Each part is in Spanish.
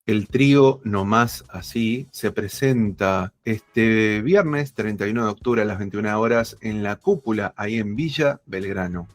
El trío No Más Así se presenta este viernes 31 de octubre a las 21 horas en La Cúpula, ahí en Villa Belgrano.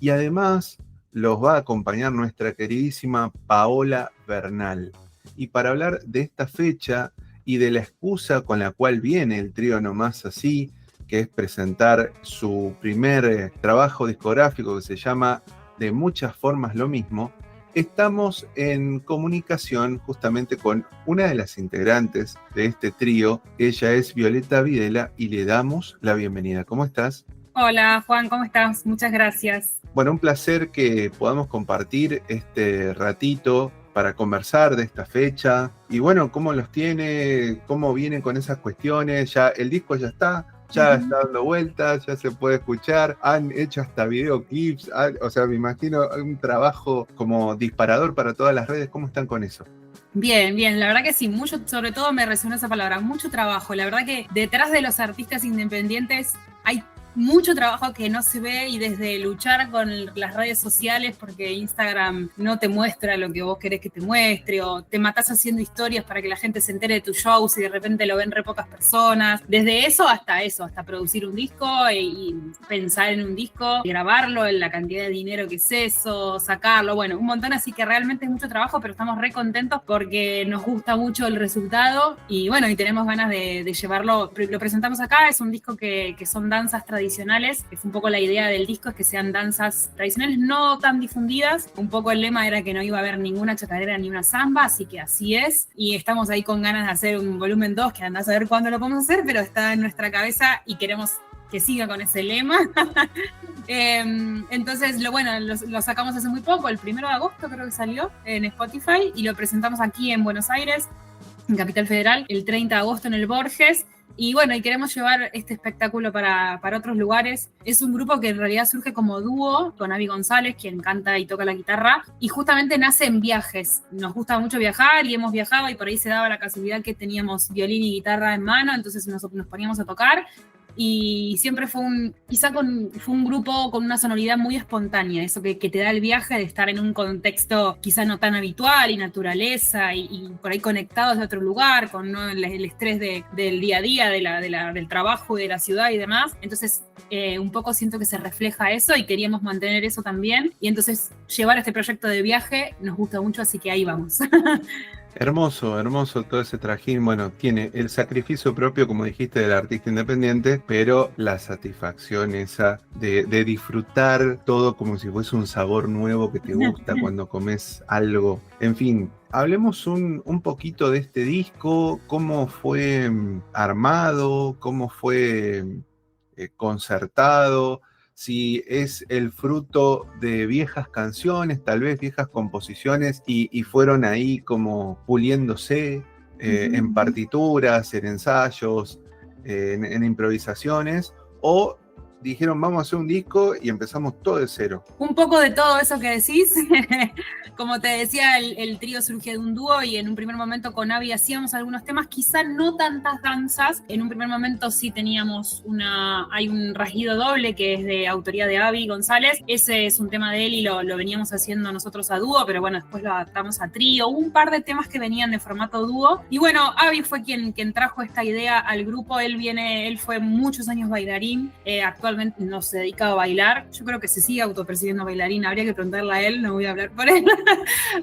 Y además los va a acompañar nuestra queridísima Paola Bernal. Y para hablar de esta fecha y de la excusa con la cual viene el trío No Más Así, que es presentar su primer trabajo discográfico que se llama De Muchas Formas Lo Mismo, estamos en comunicación justamente con una de las integrantes de este trío. Ella es Violeta Videla y le damos la bienvenida. ¿Cómo estás? Hola Juan, ¿cómo estás? Muchas gracias. Bueno, un placer que podamos compartir este ratito para conversar de esta fecha. Y bueno, ¿cómo los tiene? ¿Cómo vienen con esas cuestiones? Ya el disco ya está está dando vueltas, ya se puede escuchar, han hecho hasta videoclips, o sea, me imagino un trabajo como disparador para todas las redes. ¿Cómo están con eso? Bien, bien, la verdad que sí, mucho, sobre todo me resuena esa palabra, mucho trabajo. La verdad que detrás de los artistas independientes hay mucho trabajo que no se ve, y desde luchar con las redes sociales porque Instagram no te muestra lo que vos querés que te muestre, o te matás haciendo historias para que la gente se entere de tus shows y de repente lo ven re pocas personas. Desde eso, hasta producir un disco y pensar en un disco, grabarlo, en la cantidad de dinero que es eso, sacarlo, bueno, un montón. Así que realmente es mucho trabajo, pero estamos re contentos porque nos gusta mucho el resultado y bueno, y tenemos ganas de llevarlo. Lo presentamos acá, es un disco que son danzas tradicionales, que es un poco la idea del disco, es que sean danzas tradicionales no tan difundidas. Un poco el lema era que no iba a haber ninguna chacarera ni una samba, así que así es, y estamos ahí con ganas de hacer un volumen 2, que andás a ver cuándo lo podemos hacer, pero está en nuestra cabeza y queremos que siga con ese lema. Entonces, lo sacamos hace muy poco, el 1 de agosto creo que salió en Spotify, y lo presentamos aquí en Buenos Aires, en Capital Federal, el 30 de agosto en el Borges. Y bueno, y queremos llevar este espectáculo para otros lugares. Es un grupo que en realidad surge como dúo con Avi González, quien canta y toca la guitarra, y justamente nace en viajes. Nos gusta mucho viajar y hemos viajado, y por ahí se daba la casualidad que teníamos violín y guitarra en mano, entonces nos poníamos a tocar. Y siempre fue un grupo con una sonoridad muy espontánea, eso que te da el viaje de estar en un contexto quizá no tan habitual, y naturaleza, y por ahí conectados de otro lugar, con ¿no? el estrés del día a día, del trabajo, de la ciudad y demás. Entonces un poco siento que se refleja eso, y queríamos mantener eso también, y entonces llevar este proyecto de viaje nos gusta mucho, así que ahí vamos. Hermoso, hermoso todo ese trajín. Bueno, tiene el sacrificio propio, como dijiste, del artista independiente, pero la satisfacción esa de disfrutar todo como si fuese un sabor nuevo que te gusta cuando comes algo. En fin, hablemos un poquito de este disco, cómo fue armado, cómo fue concertado, si es el fruto de viejas canciones, tal vez viejas composiciones, y fueron ahí como puliéndose en partituras, en ensayos, en improvisaciones, o dijeron vamos a hacer un disco y empezamos todo de cero. Un poco de todo eso que decís. Como te decía, el trío surge de un dúo, y en un primer momento con Avi hacíamos algunos temas, quizá no tantas danzas. En un primer momento sí teníamos hay un rasguido doble que es de autoría de Avi González. Ese es un tema de él y lo veníamos haciendo nosotros a dúo, pero bueno, después lo adaptamos a trío. Un par de temas que venían de formato dúo. Y bueno, Avi fue quien trajo esta idea al grupo. Él fue muchos años bailarín, actualmente no se dedica a bailar. Yo creo que se sigue autopercibiendo bailarín, habría que preguntarle a él, no voy a hablar por él.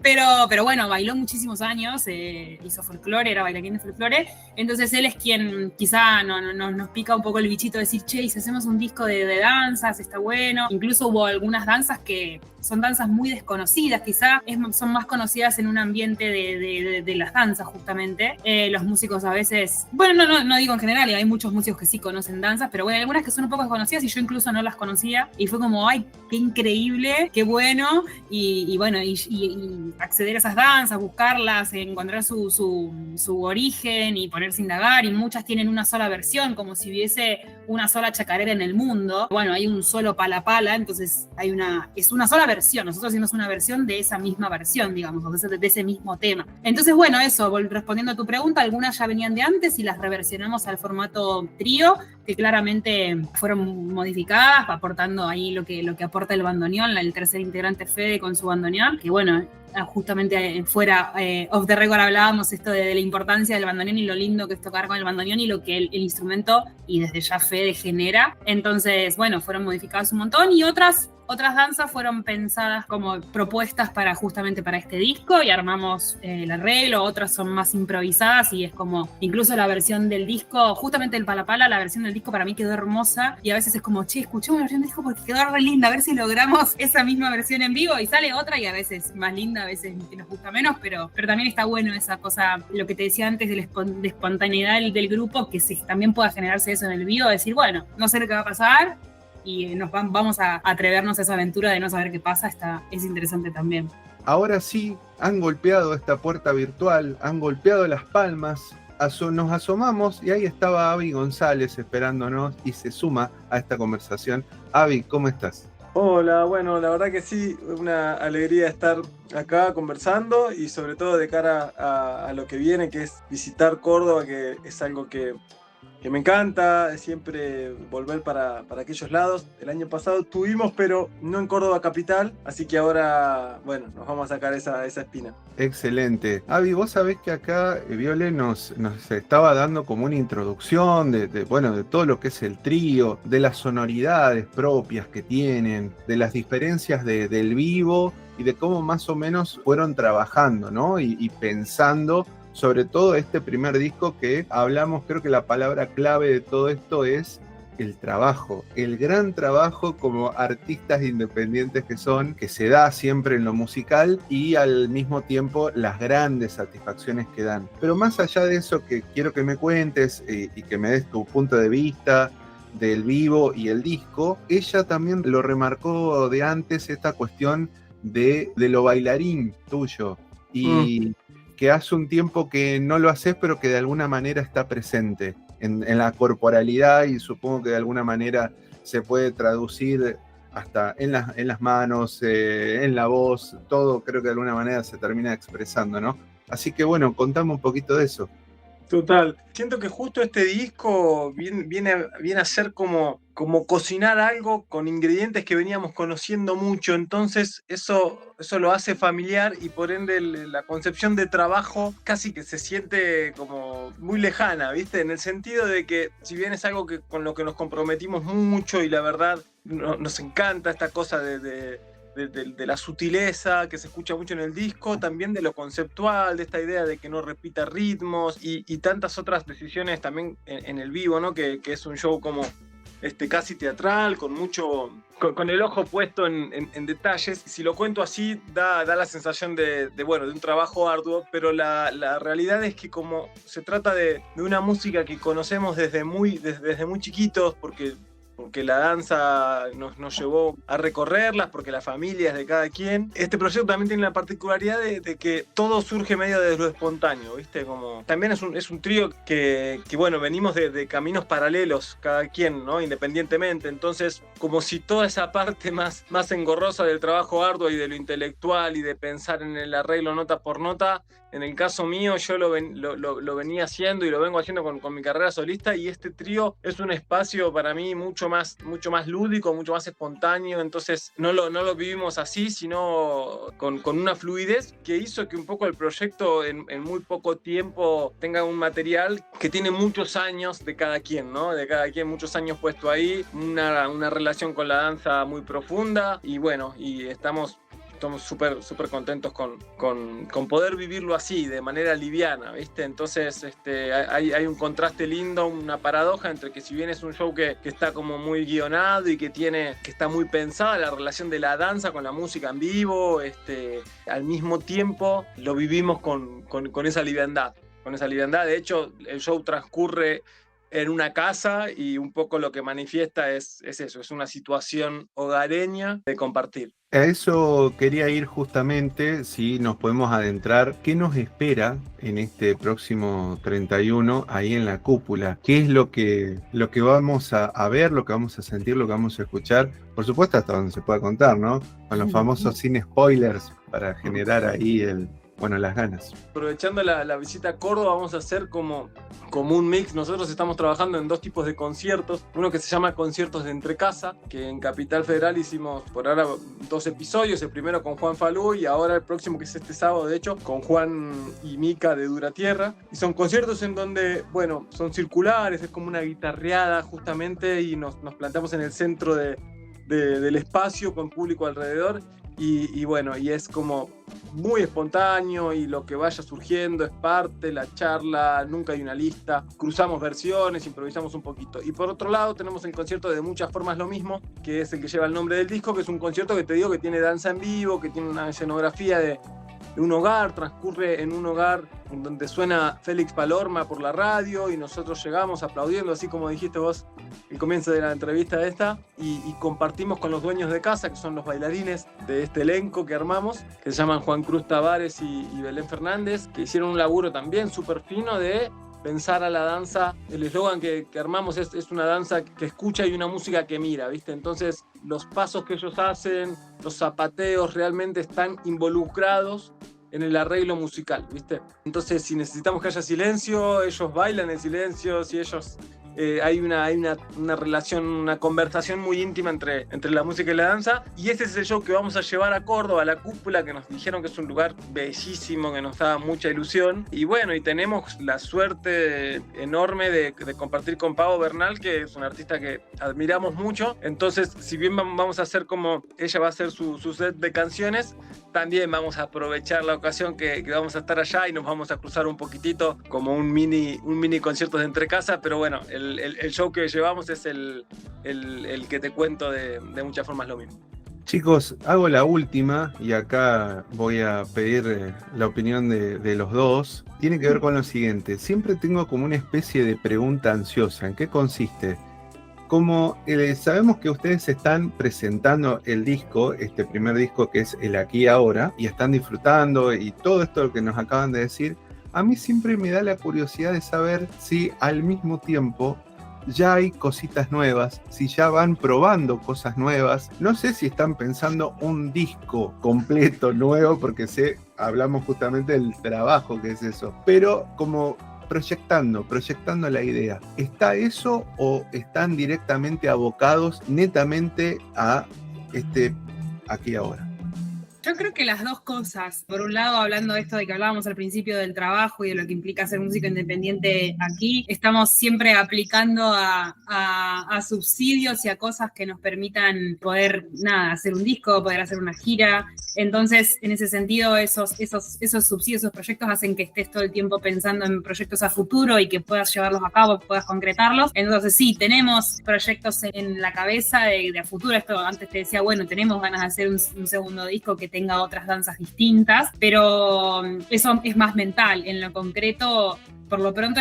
Pero bueno, bailó muchísimos años, hizo folclore, era bailarín de folclore. Entonces él es quien quizá nos pica un poco el bichito de decir, che, y si hacemos un disco de danzas, está bueno. Incluso hubo algunas danzas que son danzas muy desconocidas, quizá son más conocidas en un ambiente de las danzas, justamente. Los músicos a veces, bueno, no digo en general, hay muchos músicos que sí conocen danzas, pero bueno, hay algunas que son un poco desconocidas, y yo incluso no las conocía, y fue como, ay, qué increíble, qué bueno, y bueno, y acceder a esas danzas, buscarlas, encontrar su origen y ponerse a indagar, y muchas tienen una sola versión, como si hubiese una sola chacarera en el mundo. Bueno, hay un solo pala pala, entonces es una sola versión. Nosotros hicimos una versión de esa misma versión, digamos, de ese mismo tema. Entonces, bueno, eso, respondiendo a tu pregunta, algunas ya venían de antes y las reversionamos al formato trío, que claramente fueron modificadas, aportando ahí lo que aporta el bandoneón, el tercer integrante Fede con su bandoneón, que bueno, justamente fuera off the record hablábamos esto de la importancia del bandoneón y lo lindo que es tocar con el bandoneón y lo que el instrumento, y desde ya Fede, genera. Entonces, bueno, fueron modificadas un montón y otras danzas fueron pensadas como propuestas justamente para este disco y armamos el arreglo, otras son más improvisadas y es como, incluso la versión del disco, justamente el Palapala, la versión del disco para mí quedó hermosa y a veces es como, che, escuchemos la versión del disco porque quedó re linda, a ver si logramos esa misma versión en vivo y sale otra y a veces más linda, a veces que nos gusta menos, pero también está bueno esa cosa, lo que te decía antes de la espontaneidad del grupo, que también pueda generarse eso en el vivo, decir, bueno, no sé lo que va a pasar, y vamos a atrevernos a esa aventura de no saber qué pasa, es interesante también. Ahora sí, han golpeado esta puerta virtual, han golpeado las palmas, nos asomamos y ahí estaba Avi González esperándonos y se suma a esta conversación. Avi, ¿cómo estás? Hola, bueno, la verdad que sí, una alegría estar acá conversando y sobre todo de cara a lo que viene, que es visitar Córdoba, que es algo que me encanta, siempre volver para aquellos lados. El año pasado tuvimos, pero no en Córdoba capital, así que ahora, bueno, nos vamos a sacar esa espina. Excelente. Avi, vos sabés que acá Viole nos estaba dando como una introducción de todo lo que es el trío, de las sonoridades propias que tienen, de las diferencias del vivo y de cómo más o menos fueron trabajando, ¿no? Y pensando sobre todo este primer disco que hablamos, creo que la palabra clave de todo esto es el trabajo, el gran trabajo como artistas independientes que son, que se da siempre en lo musical y al mismo tiempo las grandes satisfacciones que dan. Pero más allá de eso, que quiero que me cuentes y que me des tu punto de vista del vivo y el disco, ella también lo remarcó de antes, esta cuestión de lo bailarín tuyo y que hace un tiempo que no lo haces, pero que de alguna manera está presente en la corporalidad y supongo que de alguna manera se puede traducir hasta en las manos, en la voz, todo creo que de alguna manera se termina expresando, ¿no? Así que bueno, contame un poquito de eso. Total. Siento que justo este disco viene a ser como cocinar algo con ingredientes que veníamos conociendo mucho, entonces eso lo hace familiar y por ende la concepción de trabajo casi que se siente como muy lejana, ¿viste? En el sentido de que si bien es algo con lo que nos comprometimos mucho y la verdad nos encanta esta cosa de la sutileza que se escucha mucho en el disco, también de lo conceptual, de esta idea de que no repita ritmos y tantas otras decisiones también en el vivo, ¿no? Que es un show como casi teatral, con el ojo puesto en detalles. Si lo cuento así, da la sensación de un trabajo arduo, pero la realidad es que como se trata de una música que conocemos desde muy chiquitos, porque la danza nos llevó a recorrerlas, porque la familia es de cada quien. Este proyecto también tiene la particularidad de que todo surge medio de lo espontáneo, ¿viste? Como, también es un trío que venimos de caminos paralelos, cada quien, ¿no? Independientemente. Entonces, como si toda esa parte más engorrosa del trabajo arduo y de lo intelectual y de pensar en el arreglo nota por nota, en el caso mío yo lo venía haciendo y lo vengo haciendo con mi carrera solista, y este trío es un espacio para mí mucho más lúdico, mucho más espontáneo. Entonces no lo vivimos así, sino con una fluidez que hizo que un poco el proyecto en muy poco tiempo tenga un material que tiene muchos años de cada quien, ¿no? De cada quien, muchos años puesto ahí, una relación con la danza muy profunda y estamos súper contentos con poder vivirlo así, de manera liviana, ¿viste? Entonces hay un contraste lindo, una paradoja entre que si bien es un show que está como muy guionado y que está muy pensada la relación de la danza con la música en vivo, al mismo tiempo lo vivimos con esa liviandad. De hecho, el show transcurre en una casa y un poco lo que manifiesta es eso, es una situación hogareña de compartir. A eso quería ir justamente, si nos podemos adentrar, ¿qué nos espera en este próximo 31 ahí en la cúpula? ¿Qué es lo que vamos a ver, lo que vamos a sentir, lo que vamos a escuchar? Por supuesto hasta donde se pueda contar, ¿no? Con los famosos sin spoilers para generar ahí bueno, las ganas. Aprovechando la visita a Córdoba, vamos a hacer como un mix. Nosotros estamos trabajando en 2 tipos de conciertos. Uno que se llama Conciertos de Entrecasa, que en Capital Federal hicimos por ahora 2 episodios. El primero con Juan Falú y ahora el próximo, que es este sábado, de hecho, con Juan y Mica de Duratierra. Y son conciertos en donde, bueno, son circulares, es como una guitarreada justamente, y nos plantamos en el centro del espacio con público alrededor. Y bueno, y es como muy espontáneo, y lo que vaya surgiendo es parte de la charla, nunca hay una lista, cruzamos versiones, improvisamos un poquito. Y por otro lado tenemos el concierto de Muchas Formas Lo Mismo, que es el que lleva el nombre del disco, que es un concierto que te digo que tiene danza en vivo, que tiene una escenografía de un hogar, transcurre en un hogar en donde suena Félix Palorma por la radio, y nosotros llegamos aplaudiendo, así como dijiste vos el comienzo de la entrevista esta, y compartimos con los dueños de casa, que son los bailarines de este elenco que armamos, que se llaman Juan Cruz Tavares y Belén Fernández, que hicieron un laburo también súper fino de pensar a la danza. El eslogan que armamos es una danza que escucha y una música que mira, ¿viste? Entonces los pasos que ellos hacen, los zapateos, realmente están involucrados en el arreglo musical, ¿viste? Entonces, si necesitamos que haya silencio, ellos bailan en silencio. Si ellos hay una relación, una conversación muy íntima entre la música y la danza. Y ese es el show que vamos a llevar a Córdoba, a la Cúpula, que nos dijeron que es un lugar bellísimo, que nos da mucha ilusión. Y bueno, y tenemos la suerte enorme de compartir con Pau Bernal, que es una artista que admiramos mucho. Entonces, si bien vamos a hacer como ella va a hacer su set de canciones, también vamos a aprovechar la ocasión que vamos a estar allá, y nos vamos a cruzar un poquitito como un mini concierto de Entrecasa. Pero bueno, el show que llevamos es el que te cuento de Muchas Formas Lo Mismo. Chicos, hago la última, y acá voy a pedir la opinión de los dos. Tiene que ver con lo siguiente. Siempre tengo como una especie de pregunta ansiosa. ¿En qué consiste? Como sabemos que ustedes están presentando el disco, este primer disco que es el Aquí y Ahora, y están disfrutando, y todo esto que nos acaban de decir, a mí siempre me da la curiosidad de saber si al mismo tiempo ya hay cositas nuevas, si ya van probando cosas nuevas. No sé si están pensando un disco completo nuevo, porque hablamos justamente del trabajo que es eso, pero como proyectando la idea. ¿Está eso, o están directamente abocados netamente a este Aquí y Ahora? Yo creo que las dos cosas. Por un lado, hablando de esto de que hablábamos al principio del trabajo y de lo que implica hacer música independiente aquí, estamos siempre aplicando a subsidios y a cosas que nos permitan poder, hacer un disco, poder hacer una gira. Entonces, en ese sentido, esos subsidios, esos proyectos hacen que estés todo el tiempo pensando en proyectos a futuro y que puedas llevarlos a cabo, puedas concretarlos. Entonces, sí, tenemos proyectos en la cabeza de a futuro. Esto antes te decía, bueno, tenemos ganas de hacer un segundo disco que tenga otras danzas distintas, pero eso es más mental. En lo concreto, por lo pronto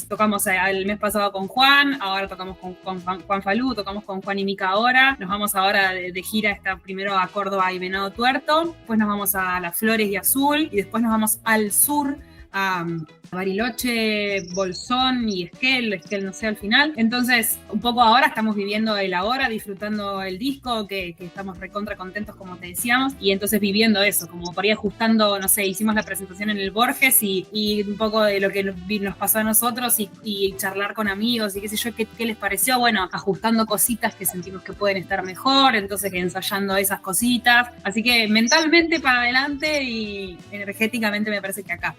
tocamos el mes pasado con Juan, ahora tocamos con Juan Falú, tocamos con Juan y Mica ahora, nos vamos ahora de gira, primero a Córdoba y Venado Tuerto, después nos vamos a Las Flores y Azul, y después nos vamos al sur, a Bariloche, Bolsón y Esquel no sé al final. Entonces, un poco ahora estamos viviendo el ahora, disfrutando el disco, que estamos recontra contentos, como te decíamos, y entonces viviendo eso, como por ahí ajustando, no sé, hicimos la presentación en el Borges y un poco de lo que nos pasó a nosotros y charlar con amigos y qué sé yo, qué les pareció, bueno, ajustando cositas que sentimos que pueden estar mejor, entonces ensayando esas cositas, así que mentalmente para adelante y energéticamente me parece que acá,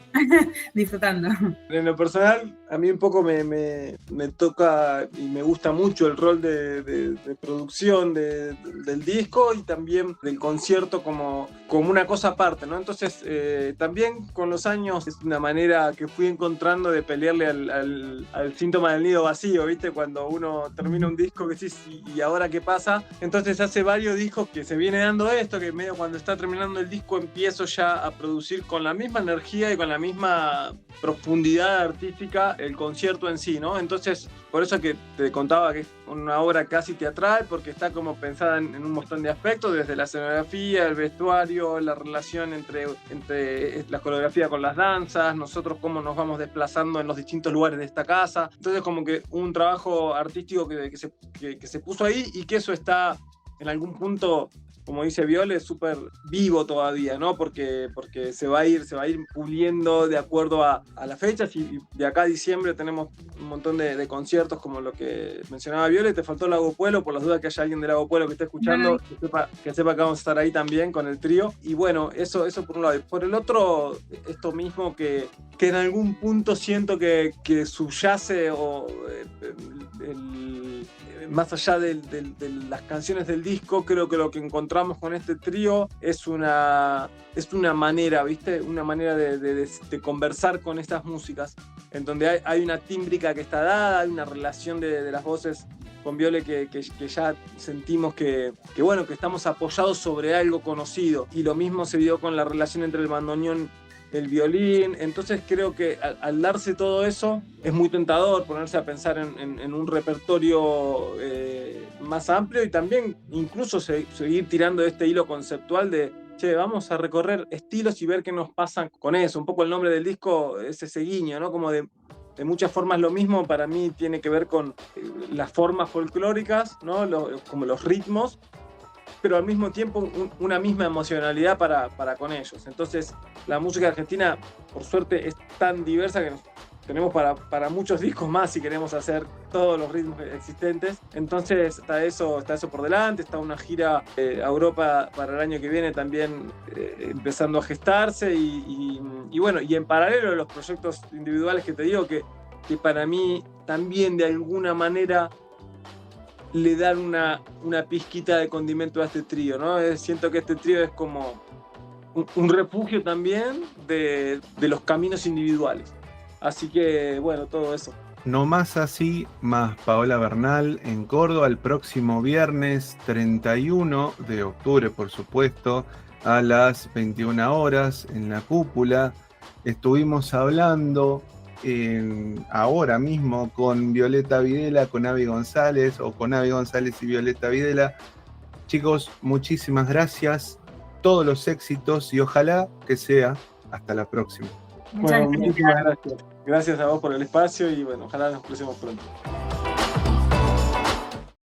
disfrutando. En lo personal, a mí un poco me toca y me gusta mucho el rol de producción del disco y también del concierto como una cosa aparte, ¿no? Entonces, también con los años es una manera que fui encontrando de pelearle al síntoma del nido vacío, ¿viste? Cuando uno termina un disco que decís, ¿y ahora qué pasa? Entonces hace varios discos que se viene dando esto, que medio cuando está terminando el disco empiezo ya a producir con la misma energía y con la misma profundidad artística el concierto en sí, ¿no? Entonces, por eso que te contaba que es una obra casi teatral, porque está como pensada en un montón de aspectos, desde la escenografía, el vestuario, la relación entre la coreografía con las danzas, nosotros cómo nos vamos desplazando en los distintos lugares de esta casa. Entonces, como que un trabajo artístico que se puso ahí y que eso está en algún punto, como dice Viole, es súper vivo todavía, ¿no? Porque se va a ir puliendo de acuerdo a las fechas, y de acá a diciembre tenemos un montón de conciertos como lo que mencionaba Viole. Te faltó Lago Pueblo, por las dudas que haya alguien de Lago Pueblo que esté escuchando, que sepa que vamos a estar ahí también con el trío. Y bueno, eso por un lado. Y por el otro, esto mismo que en algún punto siento que subyace más allá de las canciones del disco, creo que lo que encontramos con este trío es una manera, ¿viste? Una manera de conversar con estas músicas, en donde hay una tímbrica que está dada, hay una relación de las voces con Viole que ya sentimos que estamos apoyados sobre algo conocido. Y lo mismo se vio con la relación entre el bandoneón, el violín. Entonces creo que al darse todo eso es muy tentador ponerse a pensar en un repertorio más amplio, y también incluso seguir tirando este hilo conceptual de vamos a recorrer estilos y ver qué nos pasa con eso. Un poco el nombre del disco es ese guiño, ¿no? Como de muchas formas lo mismo. Para mí tiene que ver con las formas folclóricas, ¿no? Como los ritmos, pero al mismo tiempo una misma emocionalidad para con ellos. Entonces la música argentina, por suerte, es tan diversa que tenemos para muchos discos más si queremos hacer todos los ritmos existentes. Entonces está eso por delante. Está una gira a Europa para el año que viene también empezando a gestarse, y bueno, y en paralelo los proyectos individuales que te digo que para mí también de alguna manera le dan una pizquita de condimento a este trío, ¿no? Siento que este trío es como un refugio también de los caminos individuales. Así que, bueno, todo eso. No Más Así, más Paola Bernal en Córdoba el próximo viernes 31 de octubre, por supuesto, a las 21 horas en la Cúpula. Estuvimos hablando ahora mismo con Violeta Videla, con Avi González, o con Avi González y Violeta Videla. Chicos, muchísimas gracias, todos los éxitos, y ojalá que sea hasta la próxima. Bueno, muchísimas gracias. Gracias a vos por el espacio, y bueno, ojalá nos crucemos pronto.